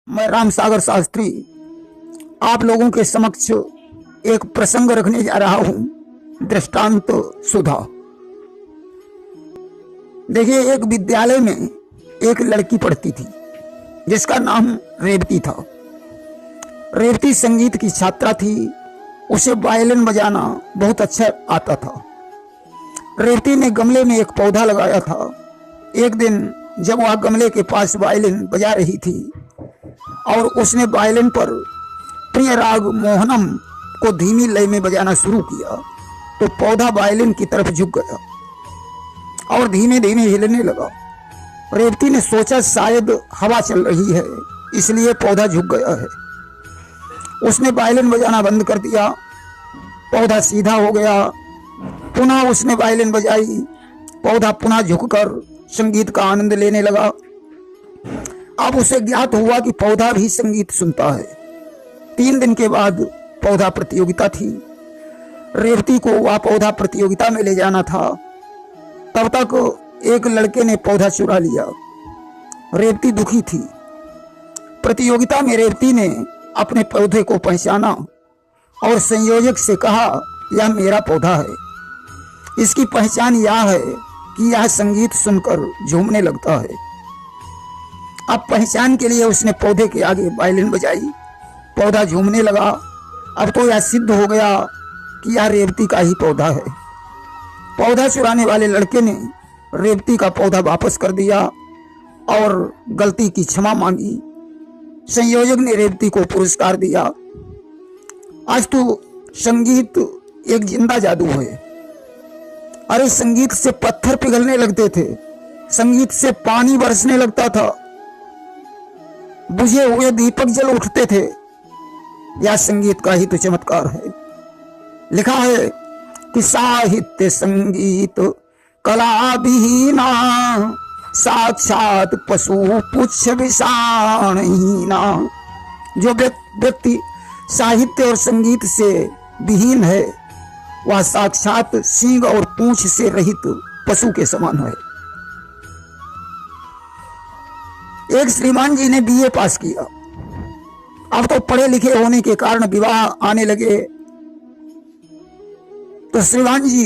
मैं राम सागर शास्त्री आप लोगों के समक्ष एक प्रसंग रखने जा रहा हूं। दृष्टांत सुधा। देखिए, एक विद्यालय में एक लड़की पढ़ती थी जिसका नाम रेवती था। रेवती संगीत की छात्रा थी। उसे वायलिन बजाना बहुत अच्छा आता था। रेवती ने गमले में एक पौधा लगाया था। एक दिन जब वह गमले के पास वायलिन बजा रही थी और उसने वायलिन पर प्रिय राग मोहनम को धीमी लय में बजाना शुरू किया तो पौधा वायलिन की तरफ झुक गया और धीमे धीमे हिलने लगा। रेवती ने सोचा शायद हवा चल रही है इसलिए पौधा झुक गया है। उसने वायलिन बजाना बंद कर दिया। पौधा सीधा हो गया। पुनः उसने वायलिन बजाई। पौधा पुनः झुककर संगीत का आनंद लेने लगा। अब उसे ज्ञात हुआ कि पौधा भी संगीत सुनता है। 3 दिन के बाद पौधा प्रतियोगिता थी। रेवती को वह पौधा प्रतियोगिता में ले जाना था। तब तक एक लड़के ने पौधा चुरा लिया। रेवती दुखी थी। प्रतियोगिता में रेवती ने अपने पौधे को पहचाना और संयोजक से कहा, यह मेरा पौधा है। इसकी पहचान यह है कि यह संगीत सुनकर झूमने लगता है। अब पहचान के लिए उसने पौधे के आगे वायलिन बजाई। पौधा झूमने लगा। अब तो यह सिद्ध हो गया कि यह रेवती का ही पौधा है। पौधा चुराने वाले लड़के ने रेवती का पौधा वापस कर दिया और गलती की क्षमा मांगी। संयोजक ने रेवती को पुरस्कार दिया। आज तो संगीत एक जिंदा जादू है। अरे, संगीत से पत्थर पिघलने लगते थे। संगीत से पानी बरसने लगता था। बुझे हुए दीपक जल उठते थे। यह संगीत का ही तो चमत्कार है। लिखा है कि साहित्य संगीत कला विहीना साक्षात पशु पुच्छ विषाणहीना। जो व्यक्ति साहित्य और संगीत से विहीन है वह साक्षात सींग और पूंछ से रहित पशु के समान है। एक श्रीमान जी ने बीए पास किया। अब तो पढ़े लिखे होने के कारण विवाह आने लगे तो श्रीमान जी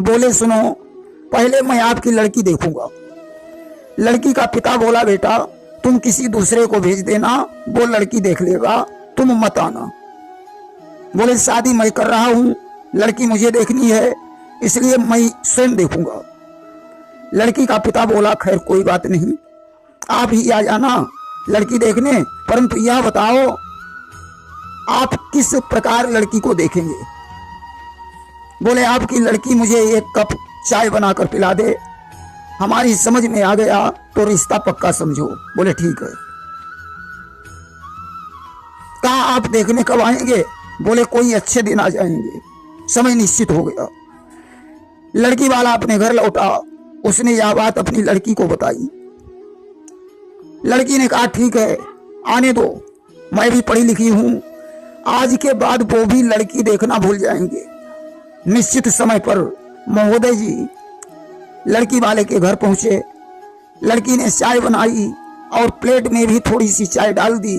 बोले, सुनो, पहले मैं आपकी लड़की देखूंगा। लड़की का पिता बोला, बेटा तुम किसी दूसरे को भेज देना, वो लड़की देख लेगा, तुम मत आना। बोले, शादी मैं कर रहा हूं, लड़की मुझे देखनी है इसलिए मैं स्वयं देखूंगा। लड़की का पिता बोला, खैर कोई बात नहीं, आप ही आ जाना लड़की देखने, परंतु यह बताओ आप किस प्रकार लड़की को देखेंगे। बोले, आपकी लड़की मुझे 1 कप चाय बनाकर पिला दे, हमारी समझ में आ गया तो रिश्ता पक्का समझो। बोले, ठीक है। कहा, आप देखने कब आएंगे? बोले, कोई अच्छे दिन आ जाएंगे। समय निश्चित हो गया। लड़की वाला अपने घर लौटा। उसने यह बात अपनी लड़की को बताई। लड़की ने कहा, ठीक है, आने दो, मैं भी पढ़ी लिखी हूं। आज के बाद वो भी लड़की देखना भूल जाएंगे। निश्चित समय पर महोदय जी लड़की वाले के घर पहुंचे। लड़की ने चाय बनाई और प्लेट में भी थोड़ी सी चाय डाल दी।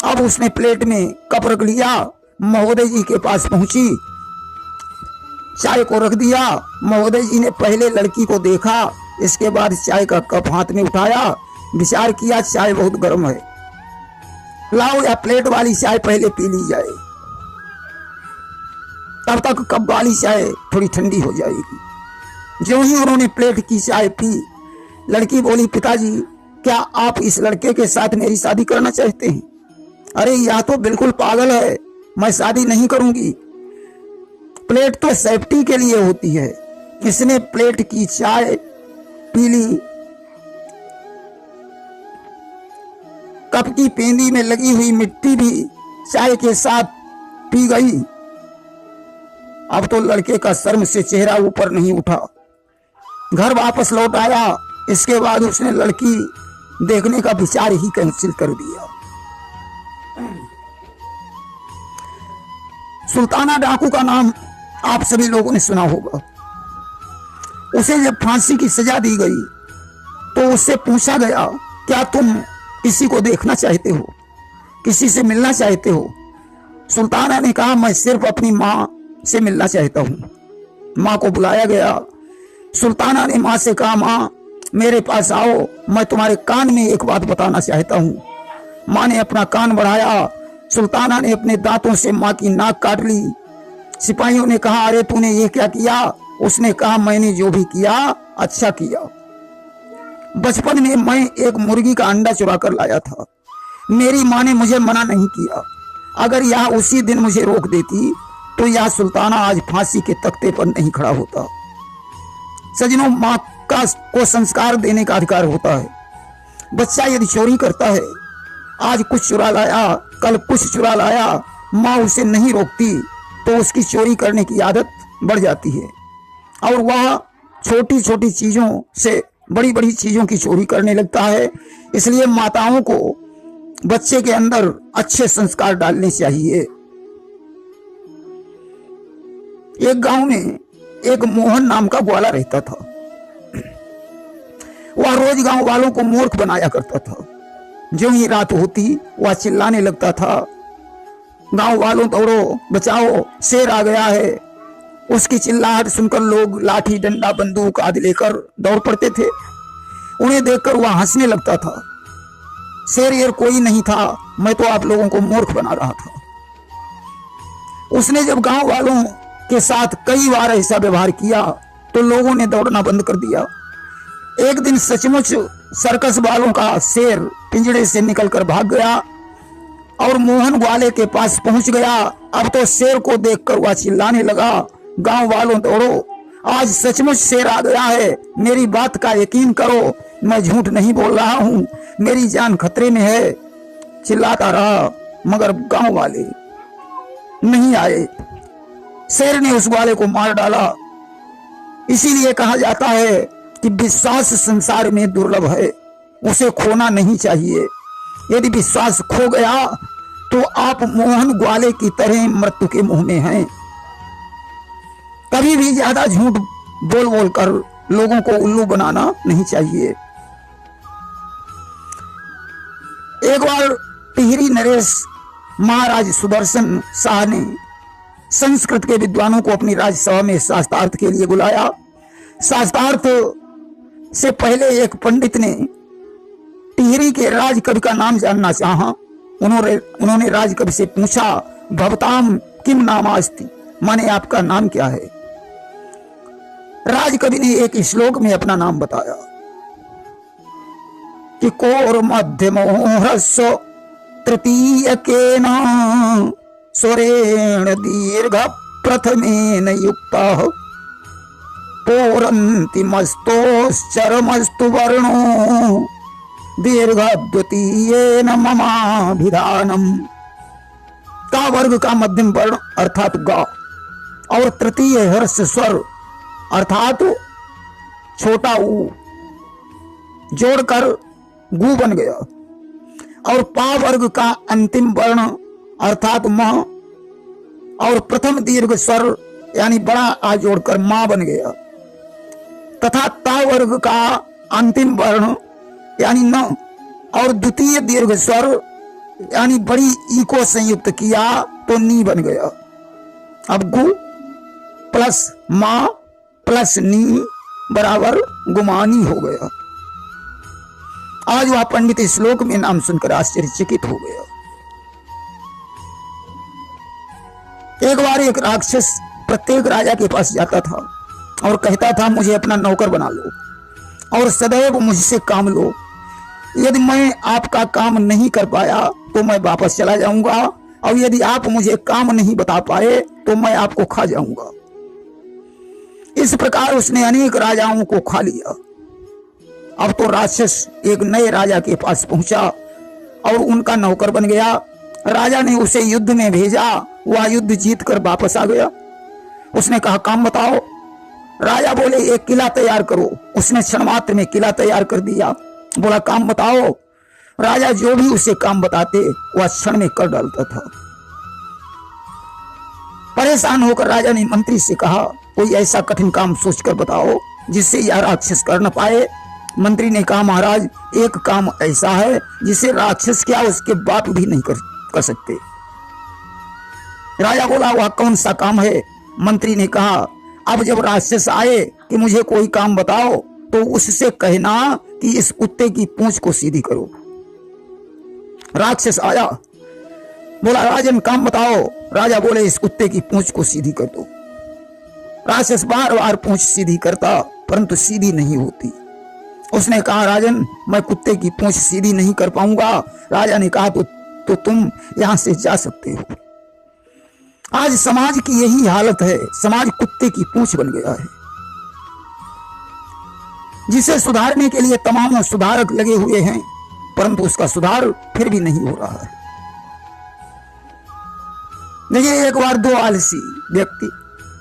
अब उसने प्लेट में कप रख लिया। महोदय जी के पास पहुंची, चाय को रख दिया। महोदय जी ने पहले लड़की को देखा, इसके बाद चाय का कप हाथ में उठाया। विचार किया, चाय बहुत गर्म है, लाओ या प्लेट वाली चाय पहले पी ली जाए, तब तक कप वाली चाय थोड़ी ठंडी हो जाएगी। जो ही उन्होंने प्लेट की चाय पी, लड़की बोली, पिताजी क्या आप इस लड़के के साथ मेरी शादी करना चाहते हैं? अरे, यह तो बिल्कुल पागल है, मैं शादी नहीं करूंगी। प्लेट तो सेफ्टी के लिए होती है। इसने प्लेट की चाय पी ली। कप की पेंदी में लगी हुई मिट्टी भी चाय के साथ पी गई। अब तो लड़के का शर्म से चेहरा ऊपर नहीं उठा। घर वापस लौट आया। इसके बाद उसने लड़की देखने का विचार ही कैंसिल कर दिया। सुल्ताना डाकू का नाम आप सभी लोगों ने सुना होगा। उसे जब फांसी की सजा दी गई तो उससे पूछा गया, क्या तुम किसी को देखना चाहते हो? किसी से मिलना चाहते हो? सुल्ताना ने कहा, मैं सिर्फ अपनी माँ से मिलना चाहता हूँ। माँ को बुलाया गया। सुल्ताना ने माँ से कहा, माँ मेरे पास आओ, मैं तुम्हारे कान में एक बात बताना चाहता हूँ। माँ ने अपना कान बढ़ाया। सुल्ताना ने अपने दांतों से माँ की नाक काट ली। सिपाहियों ने कहा, अरे तूने ये क्या किया? उसने कहा, मैंने जो भी किया अच्छा किया। बचपन में मैं एक मुर्गी का अंडा चुरा कर लाया था। मेरी माँ ने मुझे मना नहीं किया। अगर यह उसी दिन मुझे रोक देती तो यह सुल्ताना आज फांसी के तख्ते पर नहीं खड़ा होता। सजनों, माँ को संस्कार देने का अधिकार होता है। बच्चा यदि चोरी करता है, आज कुछ चुरा लाया, कल कुछ चुरा लाया, माँ उसे नहीं रोकती तो उसकी चोरी करने की आदत बढ़ जाती है और वह छोटी छोटी चीजों से बड़ी बड़ी चीजों की चोरी करने लगता है। इसलिए माताओं को बच्चे के अंदर अच्छे संस्कार डालने चाहिए। एक गांव में एक मोहन नाम का ग्वाला रहता था। वह रोज गांव वालों को मूर्ख बनाया करता था। जो ही रात होती वह चिल्लाने लगता था, गांव वालों दौड़ो, बचाओ, शेर आ गया है। उसकी चिल्लाहट सुनकर लोग लाठी डंडा बंदूक आदि लेकर दौड़ पड़ते थे। उन्हें देखकर वह हंसने लगता था। शेर येर कोई नहीं था, मैं तो आप लोगों को मूर्ख बना रहा था। उसने जब गांव वालों के साथ कई बार ऐसा व्यवहार किया तो लोगों ने दौड़ना बंद कर दिया। एक दिन सचमुच सर्कस वालों का शेर पिंजड़े से निकलकर भाग गया और मोहन ग्वाले के पास पहुंच गया। अब तो शेर को देखकर वह चिल्लाने लगा, गांव वालों दौड़ो, आज सचमुच शेर आ गया है। मेरी बात का यकीन करो, मैं झूठ नहीं बोल रहा हूं, मेरी जान खतरे में है। चिल्लाता रहा मगर गांव वाले नहीं आए। शेर ने उस ग्वाले को मार डाला। इसीलिए कहा जाता है कि विश्वास संसार में दुर्लभ है, उसे खोना नहीं चाहिए। यदि विश्वास खो गया तो आप मोहन ग्वाले की तरह मृत्यु के मुंह में हैं। कभी भी ज्यादा झूठ बोल बोल कर लोगों को उल्लू बनाना नहीं चाहिए। एक बार टिहरी नरेश महाराज सुदर्शन शाह ने संस्कृत के विद्वानों को अपनी राजसभा में शास्त्रार्थ के लिए बुलाया। शास्त्रार्थ से पहले एक पंडित ने टिहरी के राजकवि का नाम जानना चाहा। उन्होंने राजकवि से पूछा, भवताम किम नामास्ति, माने आपका नाम क्या है? राजकवि ने एक श्लोक में अपना नाम बताया कि कोर मध्यमो ह्रस्व तृतीयकेन स्वरेण दीर्घ प्रथमेन युक्तः पोरन्तिमस्तोश्चरमस्तु वर्णो दीर्घ द्वितीयेन ममाभिधानम। का वर्ग का मध्यम वर्ण अर्थात गा और तृतीय हर्ष स्वर अर्थात छोटा ऊ जोड़कर गु बन गया और पा वर्ग का अंतिम वर्ण अर्थात म और प्रथम दीर्घ स्वर यानी बड़ा आ जोड़कर मां बन गया तथा ता वर्ग का अंतिम वर्ण यानी न और द्वितीय दीर्घ स्वर यानी बड़ी ई को संयुक्त किया तो नी बन गया। अब गु प्लस मां प्लस नी बराबर गुमानी हो गया। आज वह पंडित इस श्लोक में नाम सुनकर आश्चर्यचकित हो गया। एक बार एक राक्षस प्रत्येक राजा के पास जाता था और कहता था, मुझे अपना नौकर बना लो और सदैव मुझसे काम लो। यदि मैं आपका काम नहीं कर पाया तो मैं वापस चला जाऊंगा और यदि आप मुझे काम नहीं बता पाए तो मैं आपको खा जाऊंगा। इस प्रकार उसने अनेक राजाओं को खा लिया। अब तो राक्षस एक नए राजा के पास पहुंचा और उनका नौकर बन गया। राजा ने उसे युद्ध में भेजा, वह युद्ध जीत कर वापस आ गया। उसने कहा, काम बताओ। राजा बोले, एक किला तैयार करो। उसने क्षण मात्र में किला तैयार कर दिया। बोला, काम बताओ। राजा जो भी उसे काम बताते वह क्षण में कर डालता था। परेशान होकर राजा ने मंत्री से कहा, कोई ऐसा कठिन काम सोचकर बताओ जिससे यह राक्षस कर न पाए। मंत्री ने कहा महाराज एक काम ऐसा है जिसे राक्षस क्या उसके बाप भी नहीं कर सकते। राजा बोला वह कौन सा काम है? मंत्री ने कहा अब जब राक्षस आए कि मुझे कोई काम बताओ तो उससे कहना कि इस कुत्ते की पूंछ को सीधी करो। राक्षस आया, बोला राजन काम बताओ। राजा बोले इस कुत्ते की पूंछ को सीधी कर दो। राक्षस बार बार पूंछ सीधी करता परंतु सीधी नहीं होती। उसने कहा राजन मैं कुत्ते की पूंछ सीधी नहीं कर पाऊंगा। राजा ने कहा तो तुम यहां से जा सकते हो। आज समाज की यही हालत है, समाज कुत्ते की पूंछ बन गया है, जिसे सुधारने के लिए तमाम सुधारक लगे हुए हैं परंतु उसका सुधार फिर भी नहीं हो रहा है। देखिए एक बार दो आलसी व्यक्ति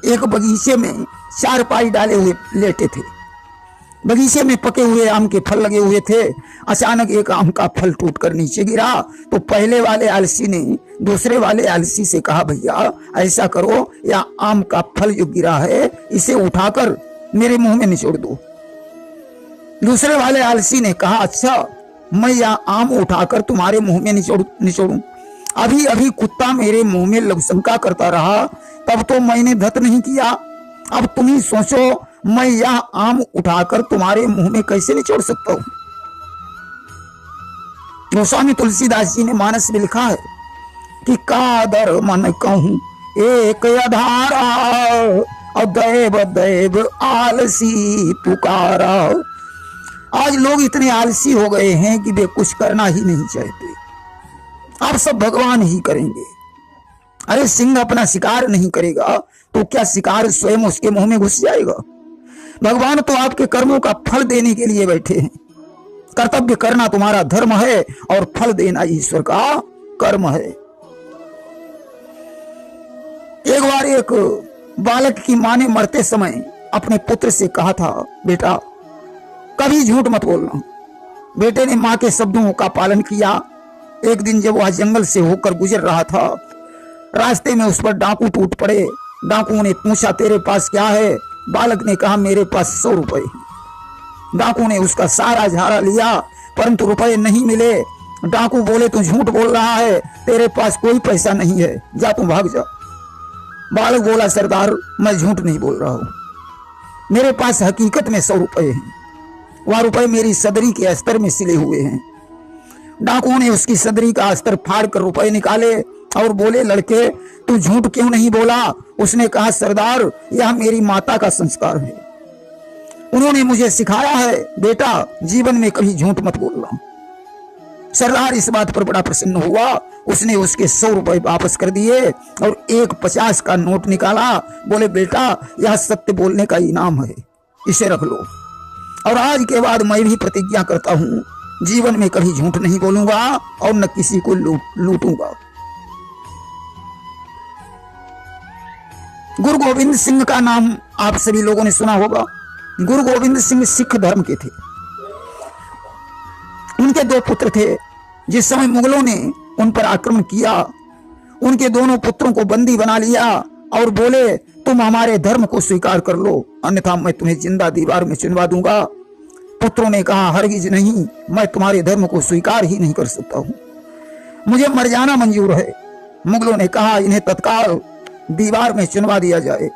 एक बगीचे में चारपाई डाले हुए लेटे थे। बगीचे में पके हुए आम के फल लगे हुए थे। अचानक एक आम का फल टूटकर नीचे गिरा तो पहले वाले आलसी ने दूसरे वाले आलसी से कहा भैया ऐसा करो या आम का फल जो गिरा है इसे उठाकर मेरे मुंह में निचोड़ दो। दूसरे वाले आलसी ने कहा अच्छा मैं यह आम उठाकर तुम्हारे मुंह में निचोड़ूं? अभी अभी कुत्ता मेरे मुंह में लघुशंका करता रहा तब तो मैंने धत नहीं किया। अब तुम ही सोचो मैं यह आम उठाकर तुम्हारे मुंह में कैसे निचोड़ सकता हूं। गोस्वामी तुलसीदास जी ने मानस में लिखा है कि कादर मन कहूं एक अधारा और दैव दैव आलसी पुकारा। आज लोग इतने आलसी हो गए हैं कि वे कुछ करना ही नहीं चाहते। आप सब भगवान ही करेंगे। अरे सिंह अपना शिकार नहीं करेगा तो क्या शिकार स्वयं उसके मुंह में घुस जाएगा? भगवान तो आपके कर्मों का फल देने के लिए बैठे हैं। कर्तव्य करना तुम्हारा धर्म है और फल देना ईश्वर का कर्म है। एक बार एक बालक की मां ने मरते समय अपने पुत्र से कहा था बेटा कभी झूठ मत बोलना। बेटे ने मां के शब्दों का पालन किया। एक दिन जब वह जंगल से होकर गुजर रहा था रास्ते में उस पर डाकू टूट पड़े। डाकुओं ने पूछा तेरे पास क्या है? बालक ने कहा मेरे पास 100 रुपए। डाकू ने उसका सारा झाड़ा लिया परंतु रुपए नहीं मिले। डाकू बोले तू झूठ बोल रहा है, तेरे पास कोई पैसा नहीं है, जा तू भाग जा। बालक बोला सरदार मैं झूठ नहीं बोल रहा हूं, मेरे पास हकीकत में 100 रुपए हैं। वह रुपए मेरी सदरी के अस्तर में सिले हुए हैं। डाकुओं ने उसकी सदरी का अस्तर फाड़ कर रुपए निकाले और बोले लड़के तू झूठ क्यों नहीं बोला? उसने कहा सरदार यह मेरी माता का संस्कार है, उन्होंने मुझे सिखाया है बेटा जीवन में कभी झूठ मत बोलना। सरदार इस बात पर बड़ा प्रसन्न हुआ। उसने उसके 100 रुपए वापस कर दिए और एक 50 का नोट निकाला। बोले बेटा यह सत्य बोलने का इनाम है, इसे रख लो। और आज के बाद मैं भी प्रतिज्ञा करता हूं जीवन में कभी झूठ नहीं बोलूंगा और न किसी को लूटूंगा। गुरु गोविंद सिंह का नाम आप सभी लोगों ने सुना होगा। गुरु गोविंद सिंह सिख धर्म के थे। उनके 2 पुत्र थे। जिस समय मुगलों ने उन पर आक्रमण किया उनके दोनों पुत्रों को बंदी बना लिया और बोले तुम हमारे धर्म को स्वीकार कर लो अन्यथा मैं तुम्हें जिंदा दीवार में चुनवा दूंगा। पुत्रों ने कहा हरगिज नहीं, मैं तुम्हारे धर्म को स्वीकार ही नहीं कर सकता हूं, मुझे मर जाना मंजूर है। मुगलों ने कहा इन्हें तत्काल दीवार में चुनवा दिया जाए।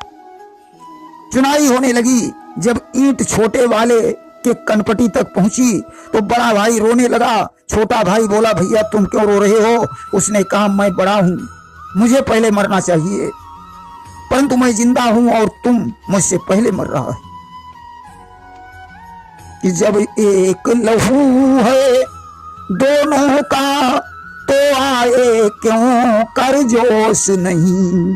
चुनाई होने लगी। जब ईंट छोटे वाले के कनपटी तक पहुंची तो बड़ा भाई रोने लगा। छोटा भाई बोला भैया तुम क्यों रो रहे हो? उसने कहा मैं बड़ा हूं, मुझे पहले मरना चाहिए, परंतु मैं जिंदा हूं और तुम मुझसे पहले मर रहा है। कि जब एक लहू है दोनों का तो आए क्यों कर जोश नहीं,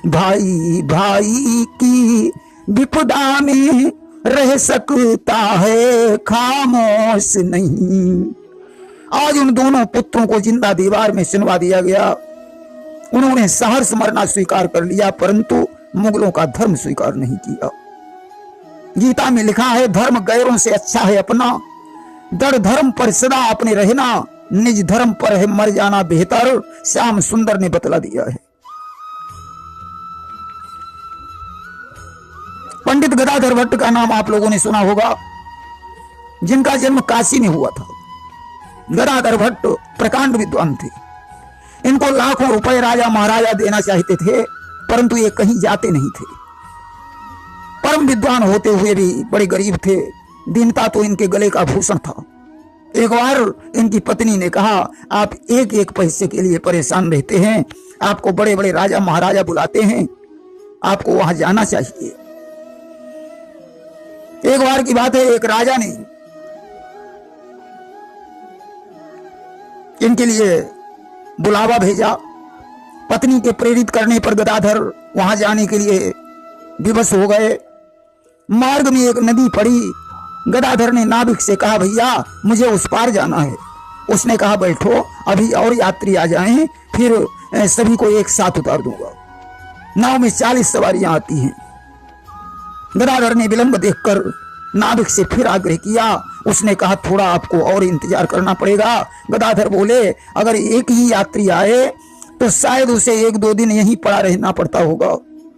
भाई भाई की विपदा में रह सकता है खामोश नहीं। आज उन दोनों पुत्रों को जिंदा दीवार में चुनवा दिया गया। उन्होंने सहर्ष मरना स्वीकार कर लिया परंतु मुगलों का धर्म स्वीकार नहीं किया। गीता में लिखा है धर्म गैरों से अच्छा है अपना, दृढ़ धर्म पर सदा अपने रहना, निज धर्म पर है मर जाना बेहतर, श्याम सुंदर ने बतला दिया है। पंडित गदाधर भट्ट का नाम आप लोगों ने सुना होगा। जिनका जन्म काशी में हुआ था। गदाधर भट्ट प्रकांड विद्वान थे। इनको लाखों रुपए राजा महाराजा देना चाहते थे, परंतु ये कहीं जाते नहीं थे। परम विद्वान होते हुए भी बड़े गरीब थे। दीनता तो इनके गले का भूषण था। एक बार इनकी पत्नी ने कहा, आप एक एक पैसे के लिए परेशान रहते हैं, आपको बड़े बड़े राजा महाराजा बुलाते हैं, आपको वहां जाना चाहिए। एक बार की बात है, एक राजा ने इनके लिए बुलावा भेजा। पत्नी के प्रेरित करने पर गदाधर वहां जाने के लिए विवश हो गए। मार्ग में एक नदी पड़ी। गदाधर ने नाविक से कहा, भैया मुझे उस पार जाना है। उसने कहा, बैठो, अभी और यात्री आ जाएं, फिर सभी को एक साथ उतार दूंगा। नाव में 40 सवारियां आती हैं। गदाधर ने विलंब देखकर नाविक से फिर आग्रह किया। उसने कहा, थोड़ा आपको और इंतजार करना पड़ेगा। गदाधर बोले, अगर एक ही यात्री आए तो शायद उसे 1-2 दिन यहीं पड़ा रहना पड़ता होगा।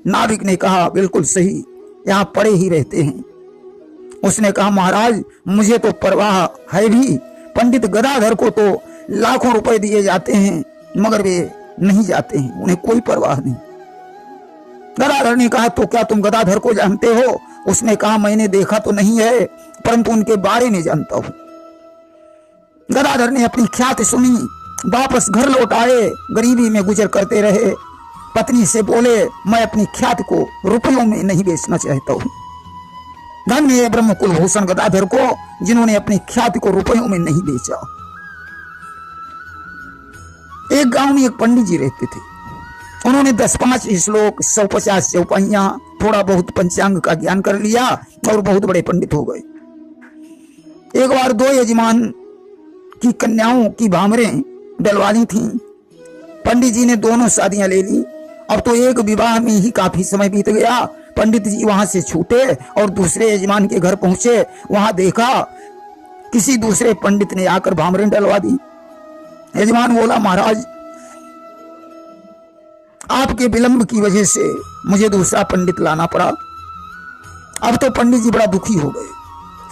नाविक ने कहा, बिल्कुल सही, यहाँ पड़े ही रहते हैं। उसने कहा, महाराज मुझे तो परवाह है भी, पंडित गदाधर को तो लाखों रुपए दिए जाते हैं, मगर वे नहीं जाते हैं, उन्हें कोई परवाह नहीं। गदाधर ने कहा, तो क्या तुम गदाधर को जानते हो? उसने कहा, मैंने देखा तो नहीं है, परंतु उनके बारे में जानता हूं। गदाधर ने अपनी ख्याति सुनी, वापस घर लौट आए, गरीबी में गुजर करते रहे। पत्नी से बोले, मैं अपनी ख्याति को रुपयों में नहीं बेचना चाहता हूं। धन्य है ब्रह्म कुलभूषण गदाधर को, जिन्होंने अपनी ख्याति को रुपयों में नहीं बेचा। एक गांव में एक पंडित जी रहते थे। उन्होंने 10-5 श्लोक, 150 चौपाइयां, थोड़ा बहुत पंचांग का ज्ञान कर लिया और बहुत बड़े पंडित हो गए। एक बार 2 यजमान की कन्याओं की भामरें डलवानी थीं। पंडित जी ने दोनों शादियां ले ली। अब तो एक विवाह में ही काफी समय बीत गया। पंडित जी वहां से छूटे और दूसरे यजमान के घर पहुंचे। वहां देखा किसी दूसरे पंडित ने आकर भामरें डलवा दी। यजमान बोला, महाराज आपके विलंब की वजह से मुझे दूसरा पंडित लाना पड़ा। अब तो पंडित जी बड़ा दुखी हो गए,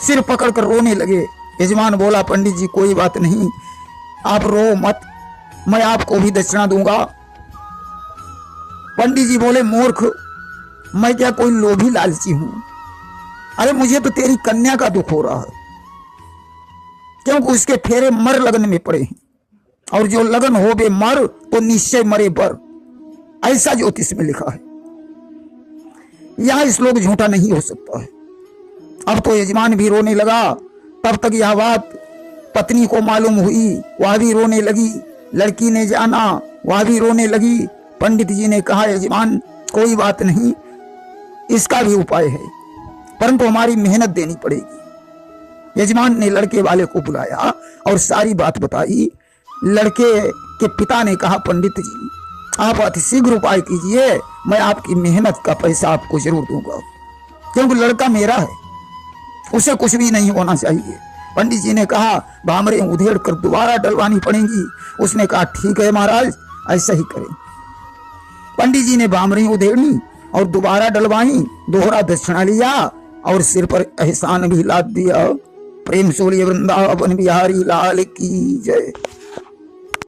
सिर पकड़कर रोने लगे। यजमान बोला, पंडित जी कोई बात नहीं, आप रो मत, मैं आपको भी दक्षिणा दूंगा। पंडित जी बोले, मूर्ख, मैं क्या कोई लोभी लालची हूं? अरे मुझे तो तेरी कन्या का दुख हो रहा है, क्योंकि उसके फेरे मर लगन में पड़े हैं, और जो लगन हो बे मर तो निश्चय मरे बर, ऐसा ज्योतिष में लिखा है। यह श्लोक झूठा नहीं हो सकता है। अब तो यजमान भी रोने लगा। तब तक यह बात पत्नी को मालूम हुई, वह भी रोने लगी। लड़की ने जाना, वह भी रोने लगी। पंडित जी ने कहा, यजमान कोई बात नहीं, इसका भी उपाय है, परंतु हमारी मेहनत देनी पड़ेगी। यजमान ने लड़के वाले को बुलाया और सारी बात बताई। लड़के के पिता ने कहा, पंडित जी आप अतिशीघ्र उपाय कीजिए, मैं आपकी मेहनत का पैसा आपको जरूर दूंगा, क्योंकि लड़का मेरा है, उसे कुछ भी नहीं होना चाहिए। पंडित जी ने कहा, भामरें उधेड़ कर दोबारा डलवानी पड़ेंगी। उसने कहा, ठीक है महाराज, ऐसा ही करें। पंडित जी ने भामरें उधेड़ी और दोबारा डलवाई, दोहरा दक्षिणा लिया और सिर पर एहसान भी लाद दिया। प्रेम सोलिए वृंदावन बिहारी लाल की जय।